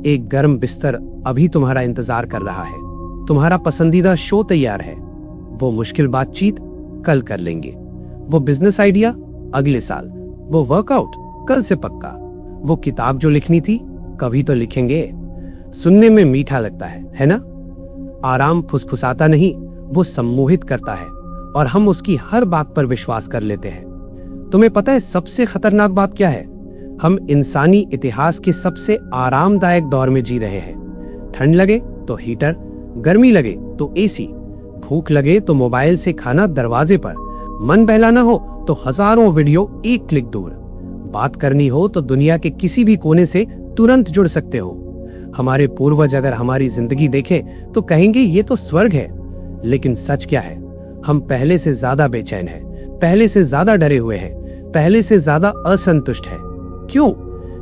एक गर्म बिस्तर अभी तुम्हारा इंतजार कर रहा है, तुम्हारा पसंदीदा शो तैयार है, वो मुश्किल बातचीत कल कर लेंगे, वो बिजनेस आइडिया अगले साल, वो वर्कआउट कल से पक्का, वो किताब जो लिखनी थी कभी तो लिखेंगे। सुनने में मीठा लगता है ना? आराम फुसफुसाता नहीं, वो सम्मोहित करता है और हम उसकी हर बात पर विश्वास कर लेते हैं। तुम्हें पता है सबसे खतरनाक बात क्या है? हम इंसानी इतिहास के सबसे आरामदायक दौर में जी रहे हैं। ठंड लगे तो हीटर, गर्मी लगे तो एसी, भूख लगे तो मोबाइल से खाना दरवाजे पर, मन बहलाना हो तो हजारों वीडियो एक क्लिक दूर, बात करनी हो तो दुनिया के किसी भी कोने से तुरंत जुड़ सकते हो। हमारे पूर्वज अगर हमारी जिंदगी देखें तो कहेंगे ये तो स्वर्ग है। लेकिन सच क्या है? हम पहले से ज्यादा बेचैन हैं, पहले से ज्यादा डरे हुए हैं, पहले से ज्यादा असंतुष्ट हैं। क्यों?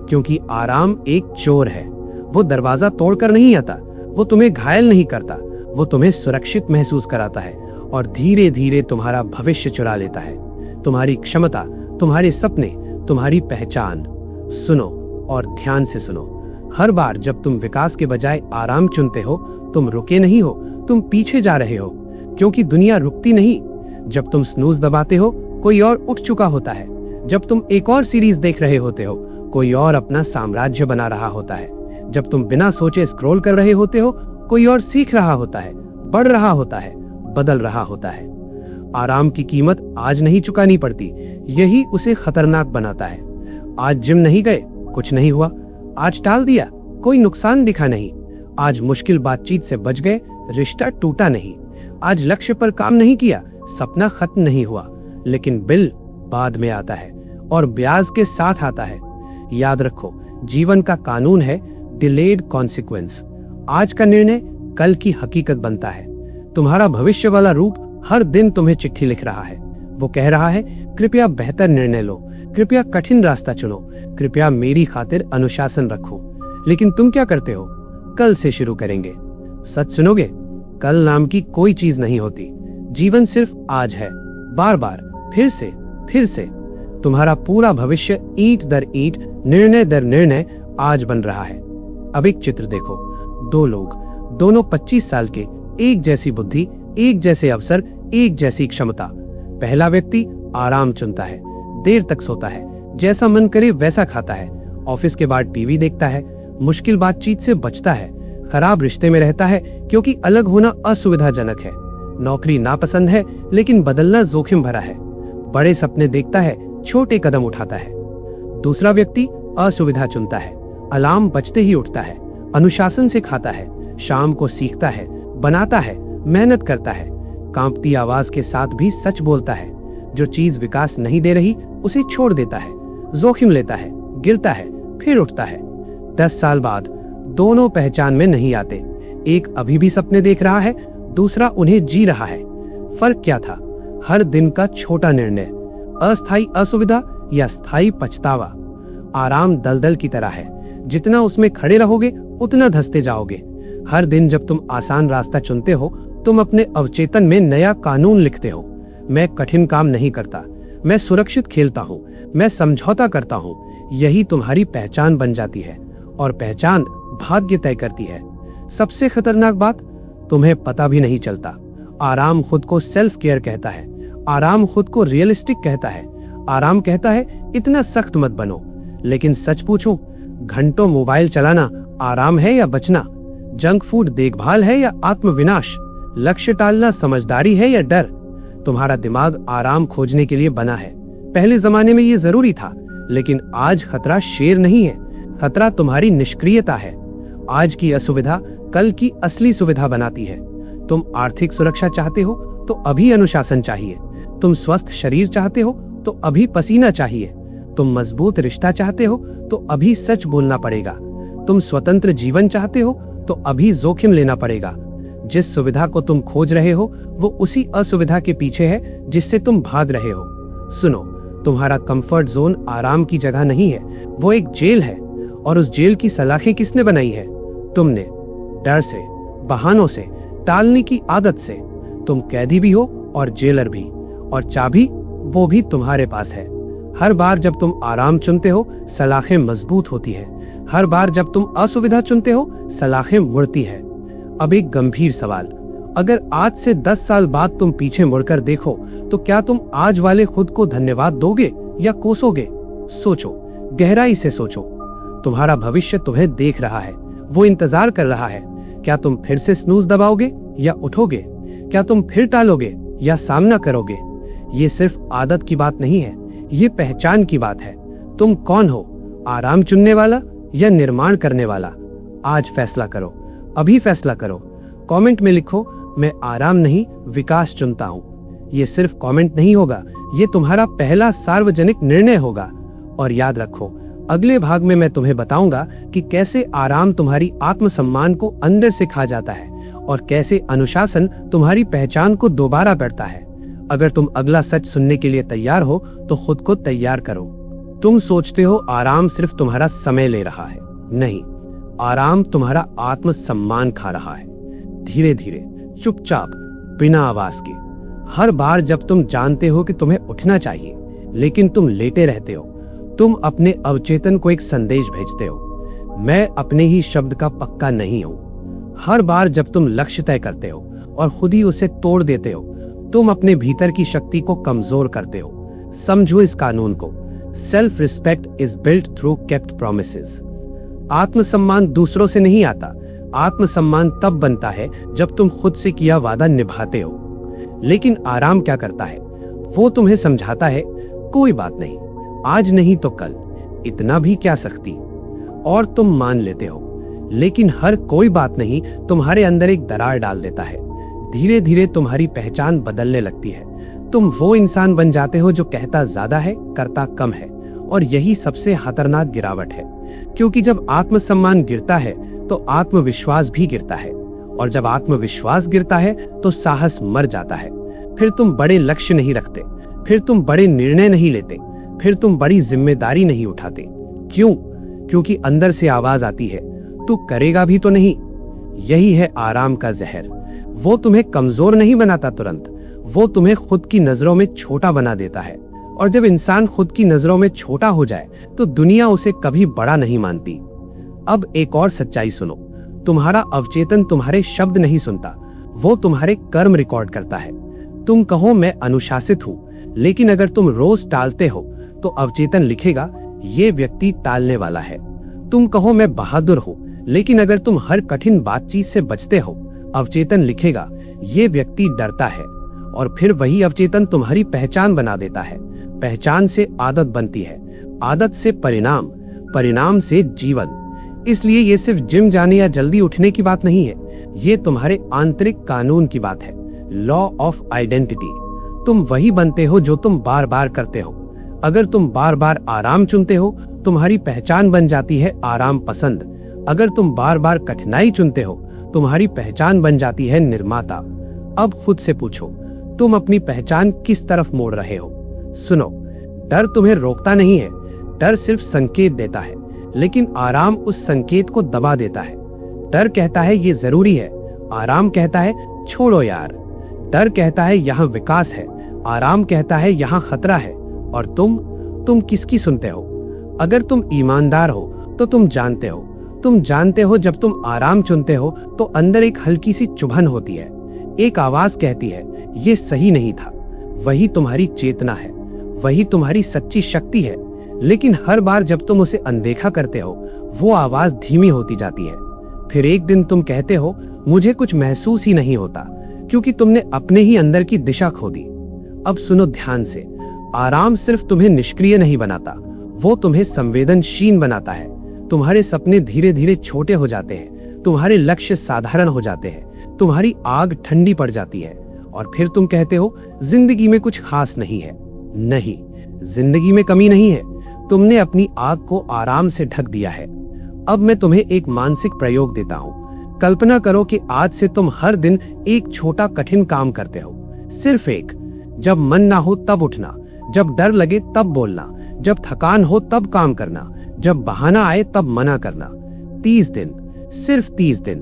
क्योंकि आराम एक चोर है। वो दरवाजा तोड़कर नहीं आता, वो तुम्हें घायल नहीं करता, वो तुम्हें सुरक्षित महसूस कराता है और धीरे धीरे तुम्हारा भविष्य चुरा लेता है, तुम्हारी क्षमता, तुम्हारे सपने, तुम्हारी पहचान। सुनो और ध्यान से सुनो। हर बार जब तुम विकास के बजाय आराम चुनते हो, तुम रुके नहीं हो, तुम पीछे जा रहे हो, क्योंकि दुनिया रुकती नहीं। जब तुम स्नूज दबाते हो, कोई और उठ चुका होता है। जब तुम एक और सीरीज देख रहे होते हो, कोई और अपना साम्राज्य बना रहा होता है। जब तुम बिना सोचे स्क्रॉल कर रहे होते हो, कोई और सीख रहा होता है, बढ़ रहा होता है, बदल रहा होता है। आराम की कीमत आज नहीं चुकानी पड़ती, यही उसे खतरनाक बनाता है। आज जिम नहीं गए, कुछ नहीं हुआ। आज टाल दिया, कोई नुकसान दिखा नहीं। आज मुश्किल बातचीत से बच गए, रिश्ता टूटा नहीं। आज लक्ष्य पर काम नहीं किया, सपना खत्म नहीं हुआ। लेकिन बिल बाद में आता है और ब्याज के साथ आता है। याद रखो, जीवन का कानून है डिलेड कॉन्सिक्वेंस। आज का निर्णय कल की हकीकत बनता है। तुम्हारा भविष्य वाला रूप हर दिन तुम्हें चिट्ठी लिख रहा है। वो कह रहा है, कृपया बेहतर निर्णय लो, कृपया कठिन रास्ता चुनो, कृपया मेरी खातिर अनुशासन रखो। लेकिन तुम क्या करते हो? कल से शुरू करेंगे। सच सुनोगे? कल नाम की कोई चीज नहीं होती। जीवन सिर्फ आज है, बार बार, फिर से। तुम्हारा पूरा भविष्य ईंट दर ईंट, निर्णय दर निर्णय आज बन रहा है। अब एक चित्र देखो, दो लोग, दोनों 25 साल के, एक जैसी बुद्धि, एक जैसे अवसर, एक जैसी क्षमता। पहला व्यक्ति आराम चुनता है, देर तक सोता है, जैसा मन करे वैसा खाता है, ऑफिस के बाद टीवी देखता है, मुश्किल बातचीत से बचता है, खराब रिश्ते में रहता है क्योंकि अलग होना असुविधाजनक है, नौकरी नापसंद है लेकिन बदलना जोखिम भरा है, बड़े सपने देखता है, छोटे कदम उठाता है। दूसरा व्यक्ति असुविधा चुनता है, अलार्म बजते ही उठता है, अनुशासन से खाता है, शाम को सीखता है, बनाता है, मेहनत करता है, कांपती आवाज के साथ भी सच बोलता है। जो चीज विकास नहीं दे रही उसे छोड़ देता है, जोखिम लेता है, गिरता है, फिर उठता है। 10 साल बाद दोनों पहचान में नहीं आते। एक अभी भी सपने देख रहा है, दूसरा उन्हें जी रहा है। फर्क क्या था? हर दिन का छोटा निर्णय, अस्थायी असुविधा या स्थायी पछतावा। आराम दलदल की तरह है, जितना उसमें खड़े रहोगे उतना धंसते जाओगे। हर दिन जब तुम आसान रास्ता चुनते हो, तुम अपने अवचेतन में नया कानून लिखते हो। मैं कठिन काम नहीं करता, मैं सुरक्षित खेलता हूँ, मैं समझौता करता हूँ। यही तुम्हारी पहचान बन जाती है और पहचान भाग्य तय करती है। सबसे खतरनाक बात, तुम्हें पता भी नहीं चलता। आराम खुद को सेल्फ केयर कहता है, आराम खुद को रियलिस्टिक कहता है, आराम कहता है इतना सख्त मत बनो। लेकिन सच पूछूं, घंटों मोबाइल चलाना आराम है या बचना? जंक फूड देखभाल है या आत्मविनाश? लक्ष्य टालना समझदारी है या डर? तुम्हारा दिमाग आराम खोजने के लिए बना है। पहले जमाने में ये जरूरी था, लेकिन आज खतरा शेर नहीं है, खतरा तुम्हारी निष्क्रियता है। आज की असुविधा कल की असली सुविधा बनाती है। तुम आर्थिक सुरक्षा चाहते हो तो अभी अनुशासन चाहिए। तुम स्वस्थ शरीर चाहते हो तो अभी पसीना चाहिए। तुम मजबूत रिश्ता चाहते हो तो अभी सच बोलना पड़ेगा। तुम स्वतंत्र जीवन चाहते हो तो अभी जोखिम लेना पड़ेगा। जिस सुविधा को तुम खोज रहे हो वो उसी असुविधा के पीछे है जिससे तुम भाग रहे हो। सुनो, तुम्हारा कंफर्ट जोन आराम की जगह नहीं है, वो एक जेल है। और उस जेल की सलाखें किसने बनाई है? तुमने। डर से, बहानों से, टालने की आदत से। तुम कैदी भी हो और जेलर भी, और चाबी वो भी तुम्हारे पास है। हर बार जब तुम आराम चुनते हो, सलाखें मजबूत होती है। हर बार जब तुम असुविधा चुनते हो, सलाखें मुड़ती है। अब एक गंभीर सवाल, अगर आज से 10 साल बाद तुम पीछे मुड़कर देखो, तो क्या तुम आज वाले खुद को धन्यवाद दोगे या कोसोगे? सोचो, गहराई से सोचो। तुम्हारा भविष्य तुम्हें देख रहा है, वो इंतजार कर रहा है। क्या तुम फिर से स्नूज दबाओगे या उठोगे? क्या तुम फिर टालोगे या सामना करोगे? ये सिर्फ आदत की बात नहीं है, ये पहचान की बात है। तुम कौन हो, आराम चुनने वाला या निर्माण करने वाला? आज फैसला करो, अभी फैसला करो। कमेंट में लिखो, मैं आराम नहीं विकास चुनता हूं। ये सिर्फ कमेंट नहीं होगा, ये तुम्हारा पहला सार्वजनिक निर्णय होगा। और याद रखो, अगले भाग में मैं तुम्हें बताऊंगा कि कैसे आराम तुम्हारी आत्मसम्मान को अंदर से खा जाता है और कैसे अनुशासन तुम्हारी पहचान को दोबारा करता है। अगर तुम अगला सच सुनने के लिए तैयार हो तो खुद को तैयार करो। तुम सोचते हो आराम सिर्फ तुम्हारा समय ले रहा है, नहीं, आराम तुम्हारा आत्मसम्मान खा रहा है। धीरे धीरे, चुपचाप, बिना आवाज के। हर बार जब तुम जानते हो कि तुम्हें उठना चाहिए लेकिन तुम लेटे रहते हो, तुम अपने अवचेतन को एक संदेश भेजते हो, मैं अपने ही शब्द का पक्का नहीं हूं। हर बार जब तुम लक्ष्य तय करते हो और खुद ही उसे तोड़ देते हो, तुम अपने भीतर की शक्ति को कमजोर करते हो। समझो इस कानून को, self respect is built through kept promises. आत्मसम्मान दूसरों से नहीं आता, आत्मसम्मान तब बनता है जब तुम खुद से किया वादा निभाते हो। लेकिन आराम क्या करता है? वो तुम्हें समझाता है, कोई बात नहीं, आज नहीं तो कल, इतना भी क्या सख्ती। और तुम मान लेते हो। लेकिन हर कोई बात नहीं तुम्हारे अंदर एक दरार डाल देता है। धीरे धीरे तुम्हारी पहचान बदलने लगती है। तुम वो इंसान बन जाते हो जो कहता ज्यादा है, करता कम है। और यही सबसे खतरनाक गिरावट है, क्योंकि जब आत्मसम्मान गिरता है तो आत्मविश्वास भी गिरता है। और जब आत्मविश्वास गिरता है तो साहस मर जाता है। फिर तुम बड़े लक्ष्य नहीं रखते, फिर तुम बड़े निर्णय नहीं लेते, फिर तुम बड़ी जिम्मेदारी नहीं उठाते। क्यों? क्योंकि अंदर से आवाज आती है, तू करेगा भी तो नहीं। यही है आराम का जहर। वो तुम्हें कमजोर नहीं बनाता तुरंत, वो तुम्हें खुद की नजरों में छोटा बना देता है। और जब इंसान खुद की नजरों में छोटा हो जाए तो दुनिया उसे कभी बड़ा नहीं मानती। अब एक और सच्चाई सुनो, तुम्हारा अवचेतन तुम्हारे शब्द नहीं सुनता, वो तुम्हारे कर्म रिकॉर्ड करता है। तुम कहो मैं अनुशासित हूं, लेकिन अगर तुम रोज टालते हो तो अवचेतन लिखेगा ये व्यक्ति टालने वाला है। तुम कहो मैं बहादुर हूं, लेकिन अगर तुम हर कठिन बातचीत से बचते हो, अवचेतन लिखेगा ये व्यक्ति डरता है। और फिर वही अवचेतन तुम्हारी पहचान बना देता है। पहचान से आदत बनती है, आदत से परिणाम, परिणाम से जीवन। इसलिए ये सिर्फ जिम जाने या जल्दी उठने की बात नहीं है, ये तुम्हारे आंतरिक कानून की बात है, लॉ ऑफ आइडेंटिटी। तुम वही बनते हो जो तुम बार बार करते हो। अगर तुम बार बार आराम चुनते हो, तुम्हारी पहचान बन जाती है आराम पसंद। अगर तुम बार बार कठिनाई चुनते हो, तुम्हारी पहचान बन जाती है निर्माता। अब खुद से पूछो, तुम अपनी पहचान किस तरफ मोड़ रहे हो? सुनो, डर तुम्हें रोकता नहीं है, डर सिर्फ संकेत देता है, लेकिन आराम उस संकेत को दबा देता है। डर कहता है ये जरूरी है, आराम कहता है छोड़ो यार। डर कहता है यहाँ विकास है, आराम कहता है यहाँ खतरा है। और तुम किसकी सुनते हो? अगर तुम ईमानदार हो तो तुम जानते हो जब तुम आराम चुनते हो तो अंदर एक हल्की सी चुभन होती है, एक आवाज कहती है ये सही नहीं था। वही तुम्हारी चेतना है, वही तुम्हारी सच्ची शक्ति है। लेकिन हर बार जब तुम उसे अनदेखा करते हो, वो आवाज धीमी होती जाती है। फिर एक दिन तुम कहते हो मुझे कुछ महसूस ही नहीं होता, क्योंकि तुमने अपने ही अंदर की दिशा खो दी। अब सुनो ध्यान से, आराम सिर्फ तुम्हें निष्क्रिय नहीं बनाता, वो तुम्हें संवेदनशील बनाता है। तुम्हारे सपने धीरे धीरे छोटे हो जाते हैं, तुम्हारे लक्ष्य साधारण हो जाते हैं, तुम्हारी आग ठंडी पड़ जाती है। और फिर तुम कहते हो जिंदगी में कुछ खास नहीं है। नहीं, जिंदगी में कमी नहीं है, तुमने अपनी आग को आराम से ढक दिया है। अब मैं तुम्हें एक मानसिक प्रयोग देता हूँ। कल्पना करो कि आज से तुम हर दिन एक छोटा कठिन काम करते हो, सिर्फ एक। जब मन ना हो तब उठना, जब डर लगे तब बोलना, जब थकान हो तब काम करना, जब बहाना आए तब मना करना। 30 दिन, सिर्फ 30 दिन।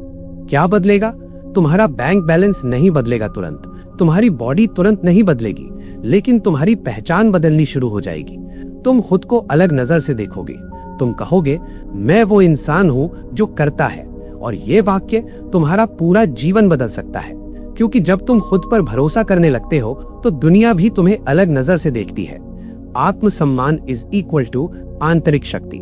क्या बदलेगा? तुम्हारा बैंक बैलेंस नहीं बदलेगा तुरंत, तुम्हारी बॉडी तुरंत नहीं बदलेगी, लेकिन तुम्हारी पहचान बदलनी शुरू हो जाएगी। तुम खुद को अलग नजर से देखोगे। तुम कहोगे, मैं वो इंसान हूं जो करता है। और ये वाक्य तुम्हारा पूरा जीवन बदल सकता है, क्योंकि जब तुम खुद पर भरोसा करने लगते हो तो दुनिया भी तुम्हें अलग नजर से देखती है। आत्मसम्मान इज इक्वल टू आंतरिक शक्ति,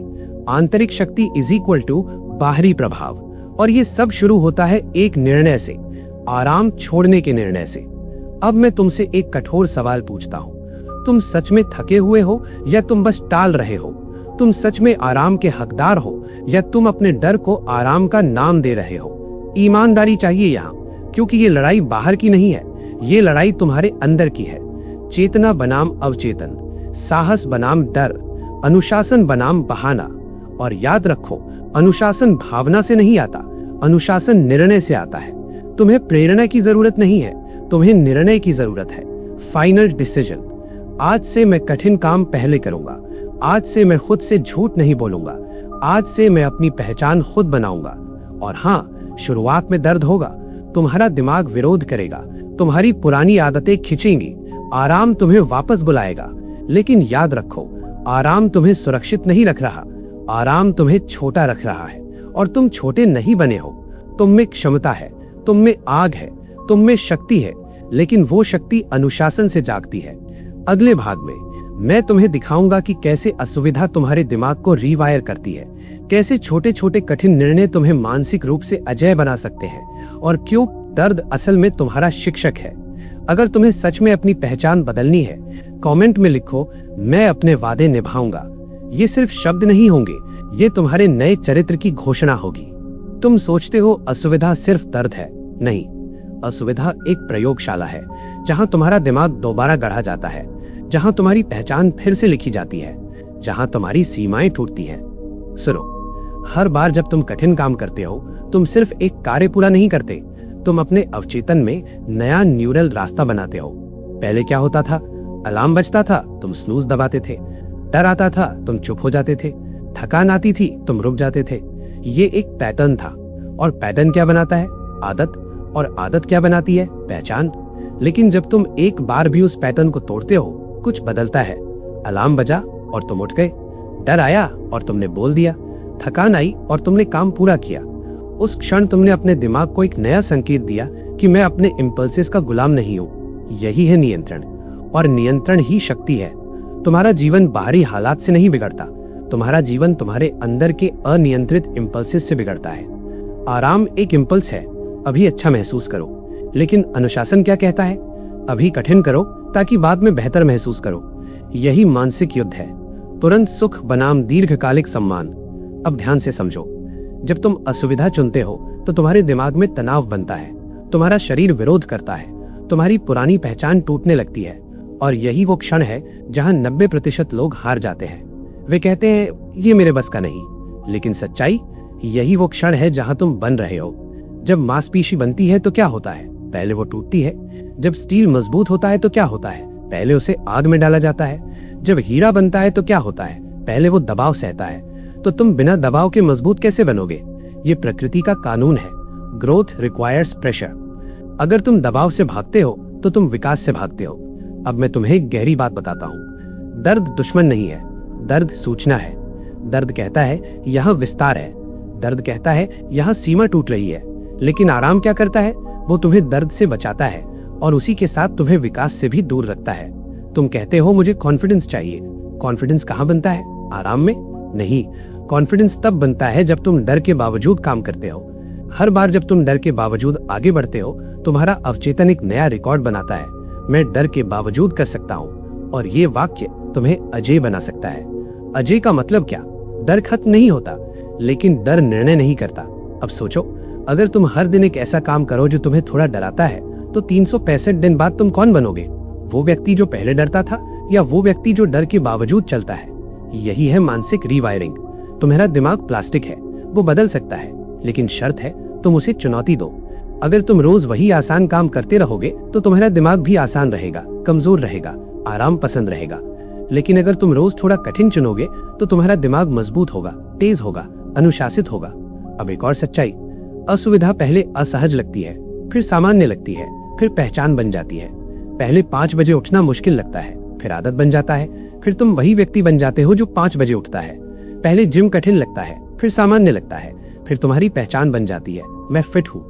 आंतरिक शक्ति इज इक्वल टू बाहरी प्रभाव। और ये सब शुरू होता है एक निर्णय से, आराम छोड़ने के निर्णय से। अब मैं तुमसे एक कठोर सवाल पूछता हूं, तुम सच में थके हुए हो या तुम बस टाल रहे हो? तुम सच में आराम के हकदार हो या तुम अपने डर को आराम का नाम दे रहे हो? ईमानदारी चाहिए यहाँ, क्योंकि ये लड़ाई बाहर की नहीं है, ये लड़ाई तुम्हारे अंदर की है। चेतना बनाम अवचेतन, साहस बनाम डर, अनुशासन बनाम बहाना। और याद रखो, अनुशासन भावना से नहीं आता, अनुशासन निर्णय से आता है। तुम्हें प्रेरणा की जरूरत नहीं है, तुम्हें निर्णय की जरूरत है। फाइनल डिसीजन, आज से मैं कठिन काम पहले करूंगा, आज से मैं खुद से झूठ नहीं बोलूंगा, आज से मैं अपनी पहचान खुद बनाऊंगा। और हाँ, शुरुआत में दर्द होगा, तुम्हारा दिमाग विरोध करेगा, तुम्हारी पुरानी आदतें खिंचेंगी, आराम तुम्हें वापस बुलाएगा। लेकिन याद रखो, आराम तुम्हें सुरक्षित नहीं रख रहा, आराम तुम्हें छोटा रख रहा है। और तुम छोटे नहीं बने हो, तुम में क्षमता है, तुम में आग है, तुम में शक्ति है, लेकिन वो शक्ति अनुशासन से जागती है। अगले भाग में मैं तुम्हें दिखाऊंगा कि कैसे असुविधा तुम्हारे दिमाग को रीवायर करती है, कैसे छोटे छोटे कठिन निर्णय तुम्हें मानसिक रूप से अजेय बना सकते हैं, और क्यों दर्द असल में तुम्हारा शिक्षक है। अगर तुम्हें सच में अपनी पहचान बदलनी है, कमेंट में लिखो, मैं अपने वादे निभाऊंगा। ये सिर्फ शब्द नहीं होंगे, ये तुम्हारे नए चरित्र की घोषणा होगी। तुम सोचते हो असुविधा सिर्फ दर्द है, नहीं, असुविधा एक प्रयोगशाला है, जहां तुम्हारा दिमाग दोबारा गढ़ा जाता है, जहां तुम्हारी पहचान फिर से लिखी जाती है, जहां तुम्हारी सीमाएं टूटती हैं। सुनो, हर बार जब तुम कठिन काम करते हो, तुम सिर्फ एक कार्य पूरा नहीं करते, तुम अपने अवचेतन में नया न्यूरल रास्ता बनाते हो। पहले क्या होता था? अलार्म बजता था, तुम स्नूज दबाते थे। डर आता था, तुम चुप हो जाते थे। थकान आती थी, तुम रुक जाते थे। ये एक पैटर्न था, और पैटर्न क्या बनाता है? आदत। और आदत क्या बनाती है? पहचान। लेकिन जब तुम एक बार भी उस पैटर्न को तोड़ते हो, कुछ बदलता है। अलार्म बजा और तुम उठ गए, डर आया और तुमने बोल दिया, थकान आई और तुमने काम पूरा किया। उस क्षण तुमने अपने दिमाग को एक नया संकेत दिया कि मैं अपने इम्पल्सेस का गुलाम नहीं हूँ। यही है नियंत्रण, और नियंत्रण ही शक्ति है। तुम्हारा जीवन बाहरी हालात से नहीं बिगड़ता, तुम्हारा जीवन तुम्हारे अंदर के अनियंत्रित इम्पल्सेस से बिगड़ता है। आराम एक इम्पल्स है, अभी अच्छा महसूस करो। लेकिन अनुशासन क्या कहता है? अभी कठिन करो ताकि बाद में बेहतर महसूस करो। यही मानसिक युद्ध है, तुरंत सुख बनाम दीर्घकालिक सम्मान। अब ध्यान से समझो, जब तुम असुविधा चुनते हो तो तुम्हारे दिमाग में तनाव बनता है, तुम्हारा शरीर विरोध करता है, तुम्हारी पुरानी पहचान टूटने लगती है। और यही वो क्षण है जहां 90% लोग हार जाते हैं। वे कहते हैं, ये मेरे बस का नहीं। लेकिन सच्चाई, यही वो क्षण है जहां तुम बन रहे हो। जब मांसपेशी बनती है तो क्या होता है? पहले वो टूटती है। जब स्टील मजबूत होता है तो क्या होता है? पहले उसे आग में डाला जाता है। जब हीरा बनता है तो क्या होता है? पहले वो दबाव सहता है। तो तुम बिना दबाव के मजबूत कैसे बनोगे? ये प्रकृति का कानून है। Growth requires pressure. अगर तुम दबाव से भागते हो तो तुम विकास से भागते हो। अब मैं तुम्हें एक गहरी बात बताता हूँ। दर्द दुश्मन नहीं है, दर्द सूचना है। दर्द कहता है यहाँ विस्तार है, दर्द कहता है यहाँ सीमा टूट रही है। लेकिन आराम क्या करता है? वो तुम्हें दर्द से बचाता है, और उसी के साथ तुम्हें विकास से भी दूर रखता है। तुम कहते हो मुझे कॉन्फिडेंस चाहिए। कॉन्फिडेंस कहाँ बनता है? आराम में नहीं। कॉन्फिडेंस तब बनता है जब तुम डर के बावजूद काम करते हो। हर बार जब तुम डर के बावजूद आगे बढ़ते हो, तुम्हारा अवचेतन एक नया रिकॉर्ड बनाता है, मैं डर के बावजूद कर सकता हूँ। और ये वाक्य तुम्हें अजय बना सकता है। अजय का मतलब क्या? डर खत्म नहीं होता, लेकिन डर निर्णय नहीं करता। अब सोचो, अगर तुम हर दिन एक ऐसा काम करो जो तुम्हें थोड़ा डराता है, तो 365 दिन बाद तुम कौन बनोगे? वो व्यक्ति जो पहले डरता था, या वो व्यक्ति जो डर के बावजूद चलता है? यही है मानसिक रीवायरिंग। तुम्हारा दिमाग प्लास्टिक है, वो बदल सकता है, लेकिन शर्त है तुम उसे चुनौती दो। अगर तुम रोज वही आसान काम करते रहोगे तो तुम्हारा दिमाग भी आसान रहेगा, कमजोर रहेगा, आराम पसंद रहेगा। लेकिन अगर तुम रोज थोड़ा कठिन चुनोगे तो तुम्हारा दिमाग मजबूत होगा, तेज होगा, अनुशासित होगा। अब एक और सच्चाई, असुविधा पहले असहज लगती है, फिर सामान्य लगती है, फिर पहचान बन जाती है। पहले 5 बजे उठना मुश्किल लगता है, फिर आदत बन जाता है, फिर तुम वही व्यक्ति बन जाते हो जो 5 बजे उठता है। पहले जिम कठिन लगता है, फिर सामान्य लगता है, फिर तुम्हारी पहचान बन जाती है, मैं फिट हूँ।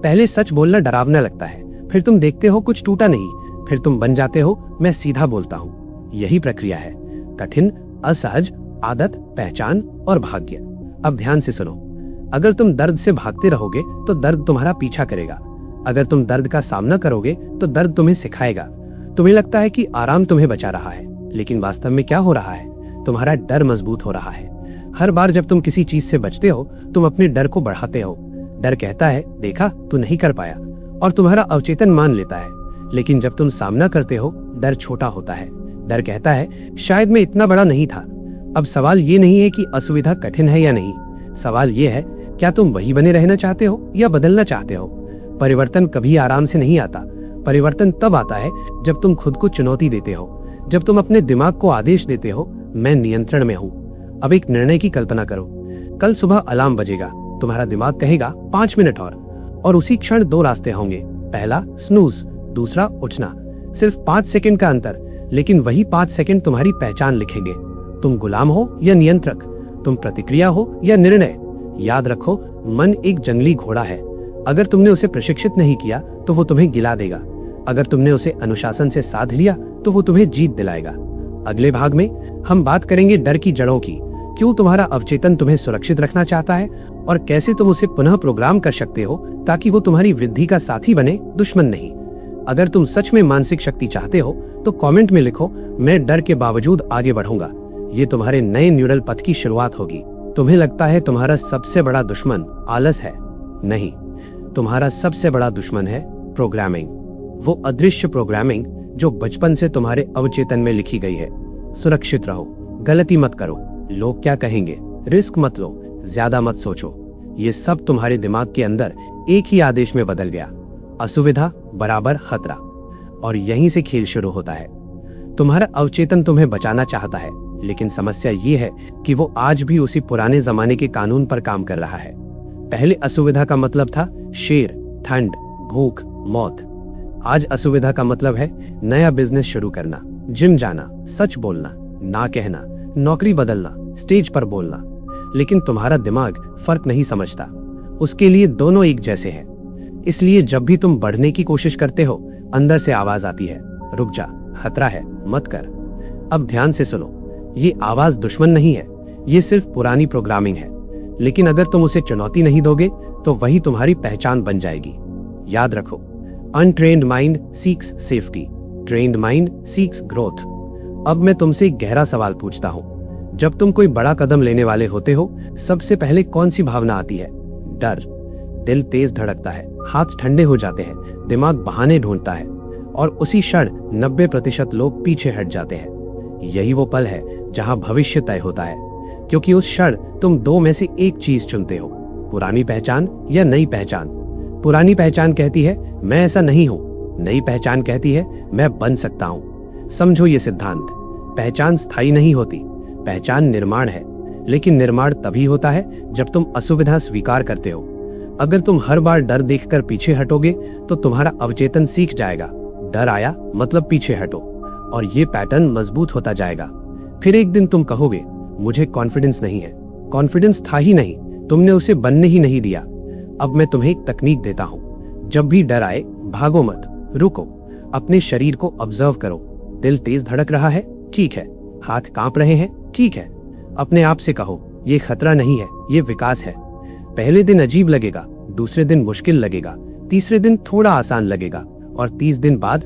पहले सच बोलना डरावना लगता है, फिर तुम देखते हो कुछ टूटा नहीं, फिर तुम बन जाते हो मैं सीधा बोलता हूँ। यही प्रक्रिया है, कठिन, असहज, आदत, पहचान और भाग्य। अब ध्यान से सुनो, अगर तुम दर्द से भागते रहोगे तो दर्द तुम्हारा पीछा करेगा। अगर तुम दर्द का सामना करोगे तो दर्द तुम्हें सिखाएगा। तुम्हें लगता है कि आराम तुम्हें बचा रहा है, लेकिन वास्तव में क्या हो रहा है, तुम्हारा डर मजबूत हो रहा है। हर बार जब तुम किसी चीज से बचते हो, तुम अपने डर को बढ़ाते हो। डर कहता है, देखा तू नहीं कर पाया, और तुम्हारा अवचेतन मान लेता है। लेकिन जब तुम सामना करते हो, डर छोटा होता है। डर कहता है, शायद मैं इतना बड़ा नहीं था। अब सवाल ये नहीं है कि असुविधा कठिन है या नहीं, सवाल ये है, क्या तुम वही बने रहना चाहते हो या बदलना चाहते हो। परिवर्तन कभी आराम से नहीं आता। परिवर्तन तब आता है जब तुम खुद को चुनौती देते हो, जब तुम अपने दिमाग को आदेश देते हो, मैं नियंत्रण में हूँ। अब एक निर्णय की कल्पना करो, कल सुबह अलार्म बजेगा, तुम्हारा दिमाग कहेगा 5 मिनट और उसी क्षण 2 रास्ते होंगे, पहला स्नूज, दूसरा उठना। सिर्फ 5 सेकंड का अंतर, लेकिन वही 5 सेकंड तुम्हारी पहचान लिखेंगे। तुम गुलाम हो या नियंत्रक, तुम प्रतिक्रिया हो या निर्णय। याद रखो, मन एक जंगली घोड़ा है। अगर तुमने उसे प्रशिक्षित नहीं किया तो वो तुम्हें गिला देगा। अगर तुमने उसे अनुशासन से साध लिया तो वो तुम्हें जीत दिलाएगा। अगले भाग में हम बात करेंगे डर की जड़ों की, क्यों तुम्हारा अवचेतन तुम्हें सुरक्षित रखना चाहता है और कैसे तुम उसे पुनः प्रोग्राम कर सकते हो ताकि वो तुम्हारी वृद्धि का साथी बने, दुश्मन नहीं। अगर तुम सच में मानसिक शक्ति चाहते हो तो कमेंट में लिखो, मैं डर के बावजूद आगे बढ़ूंगा। ये तुम्हारे नए न्यूरल पथ की शुरुआत होगी। तुम्हें लगता है तुम्हारा सबसे बड़ा दुश्मन आलस है, नहीं, तुम्हारा सबसे बड़ा दुश्मन है प्रोग्रामिंग। वो अदृश्य प्रोग्रामिंग जो बचपन से तुम्हारे अवचेतन में लिखी गई है। सुरक्षित रहो, गलती मत करो, लोग क्या कहेंगे, रिस्क मत लो, ज्यादा मत सोचो। ये सब तुम्हारे दिमाग के अंदर एक ही आदेश में बदल गया, असुविधा बराबर खतरा। और यहीं से खेल शुरू होता है। तुम्हारा अवचेतन तुम्हें बचाना चाहता है, लेकिन समस्या ये है कि वो आज भी उसी पुराने जमाने के कानून पर काम कर रहा है। पहले असुविधा का मतलब था शेर, ठंड, भूख, मौत। आज असुविधा का मतलब है नया बिजनेस शुरू करना, जिम जाना, सच बोलना, ना कहना, नौकरी बदलना, स्टेज पर बोलना। लेकिन तुम्हारा दिमाग फर्क नहीं समझता, उसके लिए दोनों एक जैसे हैं। इसलिए जब भी तुम बढ़ने की कोशिश करते हो, अंदर से आवाज आती है, रुक जा, खतरा है, मत कर। अब ध्यान से सुनो, ये आवाज दुश्मन नहीं है, ये सिर्फ पुरानी प्रोग्रामिंग है। लेकिन अगर तुम उसे चुनौती नहीं दोगे तो वही तुम्हारी पहचान बन जाएगी। याद रखो, untrained mind seeks safety, trained mind seeks growth. अब मैं तुमसे एक गहरा सवाल पूछता हूँ, जब तुम कोई बड़ा कदम लेने वाले होते हो, सबसे पहले कौन सी भावना आती है? डर। दिल तेज धड़कता है, हाथ ठंडे हो जाते हैं, दिमाग बहाने ढूंढता है, और उसी क्षण 90% लोग पीछे हट जाते हैं। यही वो पल है जहां भविष्य तय होता है, क्योंकि उस क्षण तुम 2 में से एक चीज चुनते हो, पुरानी पहचान या नई पहचान। पुरानी पहचान कहती है मैं ऐसा नहीं हूं, नई पहचान कहती है मैं बन सकता हूं। समझो ये सिद्धांत, पहचान स्थायी नहीं होती, पहचान निर्माण है। लेकिन निर्माण तभी होता है जब तुम असुविधा स्वीकार करते हो। अगर तुम हर बार डर देखकर पीछे हटोगे तो तुम्हारा अवचेतन सीख जाएगा, डर आया मतलब पीछे हटो, और ये पैटर्न मजबूत होता जाएगा। फिर एक दिन तुम कहोगे मुझे कॉन्फिडेंस नहीं है। कॉन्फिडेंस था ही नहीं, तुमने उसे बनने ही नहीं दिया। अब मैं तुम्हें एक तकनीक देता हूं, जब भी डर आए भागो मत, रुको, अपने शरीर को ऑब्जर्व करो। दिल तेज धड़क रहा है, ठीक है, हाथ कांप रहे हैं, ठीक है। अपने आप से कहो ये खतरा नहीं है, ये विकास है। पहले दिन अजीब लगेगा, दूसरे दिन मुश्किल लगेगा, तीसरे दिन थोड़ा आसान लगेगा, और 30 दिन बाद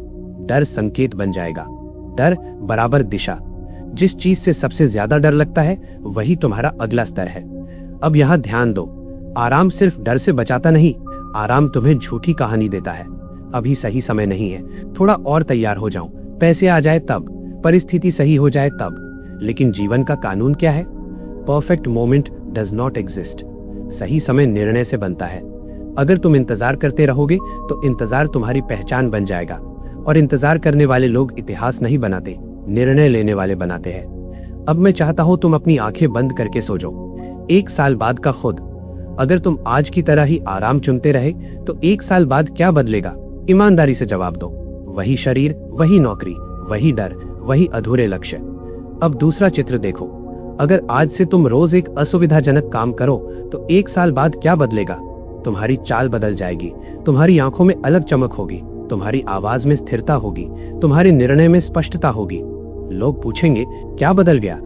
डर संकेत बन जाएगा। डर बराबर दिशा। जिस चीज से सबसे ज्यादा डर लगता है वही तुम्हारा अगला स्तर है। अब यहाँ ध्यान दो, आराम सिर्फ डर से बचाता नहीं, आराम तुम्हें झूठी कहानी देता है। अभी सही समय नहीं है, थोड़ा और तैयार हो जाऊं, पैसे आ जाए तब, परिस्थिति सही हो जाए तब। लेकिन जीवन का कानून क्या है? Perfect moment does not exist. सही समय निर्णय से बनता है। अगर तुम इंतजार करते रहोगे तो इंतजार तुम्हारी पहचान बन जाएगा, और इंतजार करने वाले लोग इतिहास नहीं बनाते, निर्णय लेने वाले बनाते हैं। अब मैं चाहता हूं तुम अपनी आंखें बंद करके सो जाओ। 1 साल बाद का खुद। अगर तुम आज की तरह ही आराम चुनते रहे तो 1 साल बाद क्या बदलेगा? ईमानदारी से जवाब दो। वही शरीर, वही नौकरी, वही डर, वही अधूरे लक्ष्य। अब दूसरा चित्र देखो, अगर आज से तुम रोज एक असुविधाजनक काम करो तो 1 साल बाद क्या बदलेगा? तुम्हारी चाल बदल जाएगी, तुम्हारी आंखों में अलग चमक होगी, तुम्हारी आवाज में स्थिरता होगी, तुम्हारे निर्णय में स्पष्टता होगी। लोग पूछेंगे क्या बदल गया?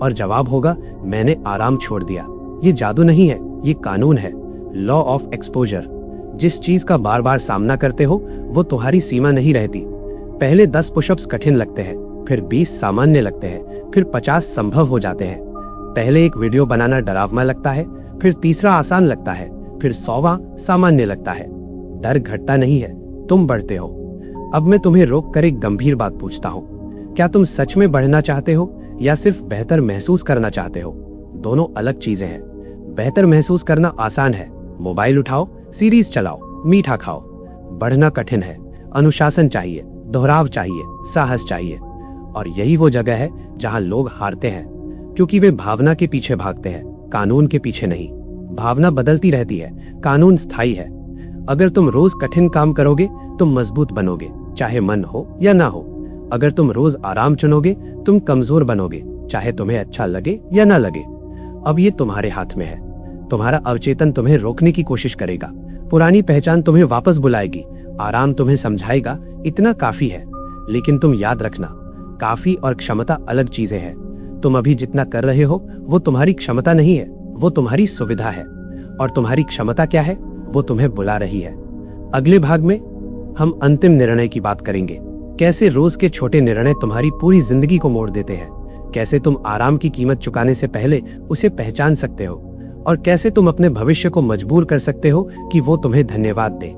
और जवाब होगा, मैंने आराम छोड़ दिया। ये जादू नहीं है, ये कानून है, लॉ ऑफ एक्सपोजर। जिस चीज का बार बार सामना करते हो वो तुम्हारी सीमा नहीं रहती। पहले 10 पुशअप्स कठिन लगते हैं, फिर 20 सामान्य लगते हैं, फिर 50 संभव हो जाते हैं। पहले एक वीडियो बनाना डरावना लगता है, फिर तीसरा आसान लगता है, फिर 100वां सामान्य लगता है। डर घटता नहीं है, तुम बढ़ते हो। अब मैं तुम्हें रोक कर एक गंभीर बात पूछता हूँ, क्या तुम सच में बढ़ना चाहते हो या सिर्फ बेहतर महसूस करना चाहते हो? दोनों अलग चीजें हैं। बेहतर महसूस करना आसान है, मोबाइल उठाओ, सीरीज चलाओ, मीठा खाओ। बढ़ना कठिन है, अनुशासन चाहिए, दोहराव चाहिए, साहस चाहिए। और यही वो जगह है जहां लोग हारते हैं, क्योंकि वे भावना के पीछे भागते हैं, कानून के पीछे नहीं। भावना बदलती रहती है, कानून स्थायी है। अगर तुम रोज कठिन काम करोगे तुम मजबूत बनोगे, चाहे मन हो या ना हो। अगर तुम रोज आराम चुनोगे तुम कमजोर बनोगे, चाहे तुम्हें अच्छा लगे या ना लगे। अब ये तुम्हारे हाथ में है। तुम्हारा अवचेतन तुम्हें रोकने की कोशिश करेगा, पुरानी पहचान तुम्हें वापस बुलाएगी, आराम तुम्हें समझाएगा इतना काफी है। लेकिन तुम याद रखना, काफी और क्षमता अलग चीजें हैं। तुम अभी जितना कर रहे हो वो तुम्हारी क्षमता नहीं है, वो तुम्हारी सुविधा है। और तुम्हारी क्षमता क्या है? वो तुम्हें बुला रही है। अगले भाग में हम अंतिम निर्णय की बात करेंगे, कैसे रोज के छोटे निर्णय तुम्हारी पूरी जिंदगी को मोड़ देते हैं, कैसे तुम आराम की कीमत चुकाने से पहले उसे पहचान सकते हो, और कैसे तुम अपने भविष्य को मजबूर कर सकते हो कि वो तुम्हें धन्यवाद दे।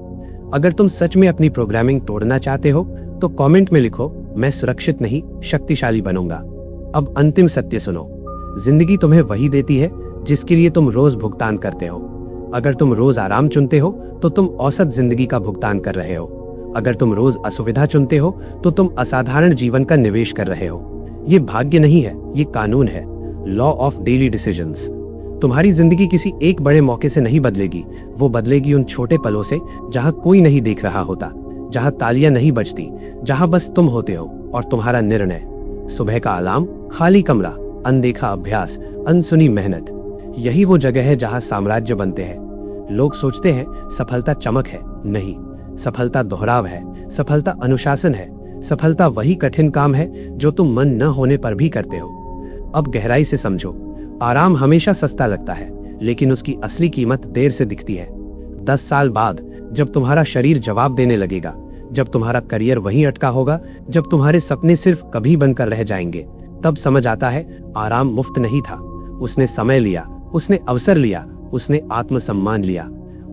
अगर तुम सच में अपनी प्रोग्रामिंग तोड़ना चाहते हो तो कमेंट में लिखो, मैं सुरक्षित नहीं शक्तिशाली बनूंगा। अब अंतिम सत्य सुनो, जिंदगी तुम्हें वही देती है जिसके लिए तुम रोज भुगतान करते हो। अगर तुम रोज आराम चुनते हो तो तुम औसत जिंदगी का भुगतान कर रहे हो। अगर तुम रोज असुविधा चुनते हो तो तुम असाधारण जीवन का निवेश कर रहे हो। ये भाग्य नहीं है, ये कानून है, लॉ ऑफ डेली डिसीजंस। तुम्हारी जिंदगी किसी एक बड़े मौके से नहीं बदलेगी, वो बदलेगी उन छोटे पलों से जहां कोई नहीं देख रहा होता, जहां तालियां नहीं बजती, जहां बस तुम होते हो और तुम्हारा निर्णय। सुबह का अलार्म, खाली कमरा, अनदेखा अभ्यास, अनसुनी मेहनत, यही वो जगह है जहां साम्राज्य बनते हैं। लोग सोचते हैं सफलता चमक है, नहीं, सफलता दोहराव है, सफलता अनुशासन है, सफलता वही कठिन काम है जो तुम मन न होने पर भी करते हो। अब गहराई से समझो, आराम हमेशा सस्ता लगता है, लेकिन उसकी असली कीमत देर से दिखती है। 10 साल बाद जब तुम्हारा शरीर जवाब देने लगेगा, जब तुम्हारा करियर वहीं अटका होगा, जब तुम्हारे सपने सिर्फ कभी बनकर रह जाएंगे, तब समझ आता है आराम मुफ्त नहीं था। उसने समय लिया, उसने अवसर लिया, उसने आत्मसम्मान लिया,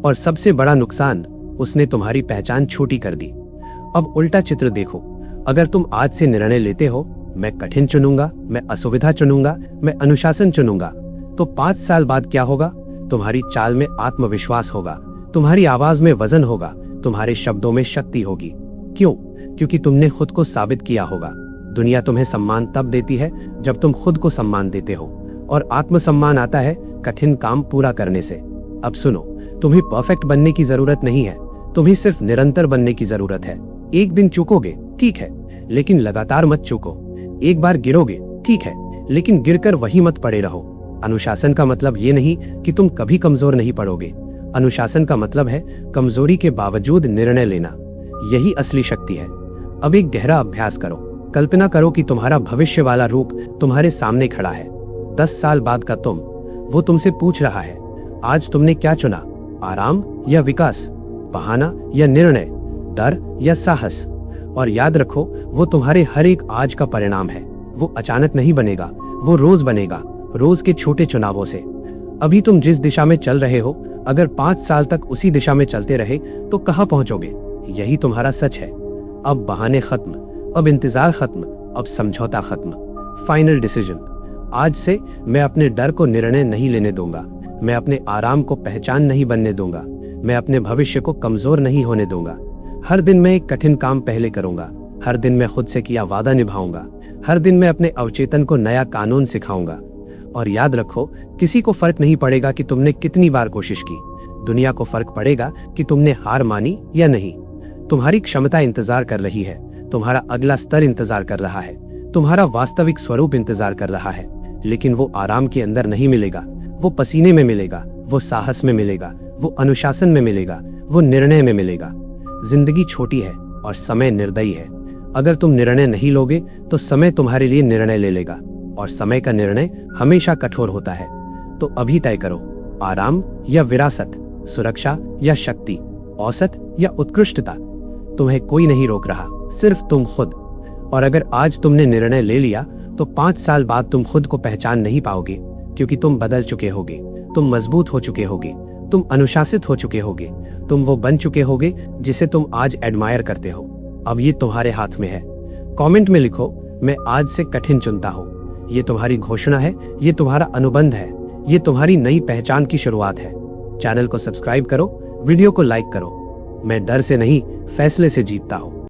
और सबसे बड़ा नुकसान, उसने तुम्हारी पहचान छोटी कर दी। अब उल्टा चित्र देखो, अगर तुम आज से निर्णय लेते हो, मैं कठिन चुनूंगा, मैं असुविधा चुनूंगा, मैं अनुशासन चुनूंगा, तो 5 साल बाद क्या होगा? तुम्हारी चाल में आत्मविश्वास होगा, तुम्हारी आवाज में वजन होगा, तुम्हारे शब्दों में शक्ति होगी। क्यों? क्योंकि तुमने खुद को साबित किया होगा। दुनिया तुम्हें सम्मान तब देती है जब तुम खुद को सम्मान देते हो, और आत्मसम्मान आता है कठिन काम पूरा करने से। अब सुनो, तुम्हें परफेक्ट बनने की जरूरत नहीं है, तुम्हें सिर्फ निरंतर बनने की जरूरत है। एक दिन चूकोगे, ठीक है, लेकिन लगातार मत चूको। एक बार गिरोगे, ठीक है, लेकिन गिरकर वही मत पड़े रहो। अनुशासन का मतलब ये नहीं कि तुम कभी कमजोर नहीं पड़ोगे। अनुशासन का मतलब है कमजोरी के बावजूद निर्णय लेना। यही असली शक्ति है। अब एक गहरा अभ्यास करो। कल्पना करो कि तुम्हारा भविष्य वाला रूप तुम्हारे सामने खड़ा है। 10 साल बाद का तुम, वो तुमसे पूछ रहा है, आज तुमने क्या चुना? आराम या विकास, बहाना या निर्णय, डर या साहस? और याद रखो, वो तुम्हारे हर एक आज का परिणाम है। वो अचानक नहीं बनेगा, वो रोज बनेगा, रोज के छोटे चुनावों से। अभी तुम जिस दिशा में चल रहे हो, अगर 5 साल तक उसी दिशा में चलते रहे तो कहां पहुंचोगे? यही तुम्हारा सच है। अब बहाने खत्म, अब इंतजार खत्म, अब समझौता खत्म। फाइनल डिसीजन, आज से मैं अपने डर को निर्णय नहीं लेने दूंगा, मैं अपने आराम को पहचान नहीं बनने दूंगा, मैं अपने भविष्य को कमजोर नहीं होने दूंगा। हर दिन मैं एक कठिन काम पहले करूंगा, हर दिन मैं खुद से किया वादा निभाऊंगा, हर दिन मैं अपने अवचेतन को नया कानून सिखाऊंगा। और याद रखो, किसी को फर्क नहीं पड़ेगा कि तुमने कितनी बार कोशिश की, दुनिया को फर्क पड़ेगा कि तुमने हार मानी या नहीं। तुम्हारी क्षमता इंतजार कर रही है, तुम्हारा अगला स्तर इंतजार कर रहा है, तुम्हारा वास्तविक स्वरूप इंतजार कर रहा है, लेकिन वो आराम के अंदर नहीं मिलेगा। वो पसीने में मिलेगा, वो साहस में मिलेगा, वो अनुशासन में मिलेगा, वो निर्णय में मिलेगा। जिंदगी छोटी है और समय निर्दयी है। अगर तुम निर्णय नहीं लोगे तो समय तुम्हारे लिए निर्णय ले लेगा, और समय का निर्णय हमेशा कठोर होता है। तो अभी तय करो, आराम या विरासत, सुरक्षा या शक्ति, औसत या उत्कृष्टता। तुम्हें कोई नहीं रोक रहा, सिर्फ तुम खुद। और अगर आज तुमने निर्णय ले लिया तो 5 साल बाद तुम खुद को पहचान नहीं पाओगे, क्योंकि तुम बदल चुके होगे, तुम मजबूत हो चुके होगे, तुम अनुशासित हो चुके होगे, तुम वो बन चुके होगे जिसे तुम आज एडमायर करते हो। अब ये तुम्हारे हाथ में है। कमेंट में लिखो, मैं आज से कठिन चुनता हूँ। ये तुम्हारी घोषणा है, ये तुम्हारा अनुबंध है, ये तुम्हारी नई पहचान की शुरुआत है। चैनल को सब्सक्राइब करो, वीडियो को लाइक करो। मैं डर से नहीं, फैसले से जीतता हूँ।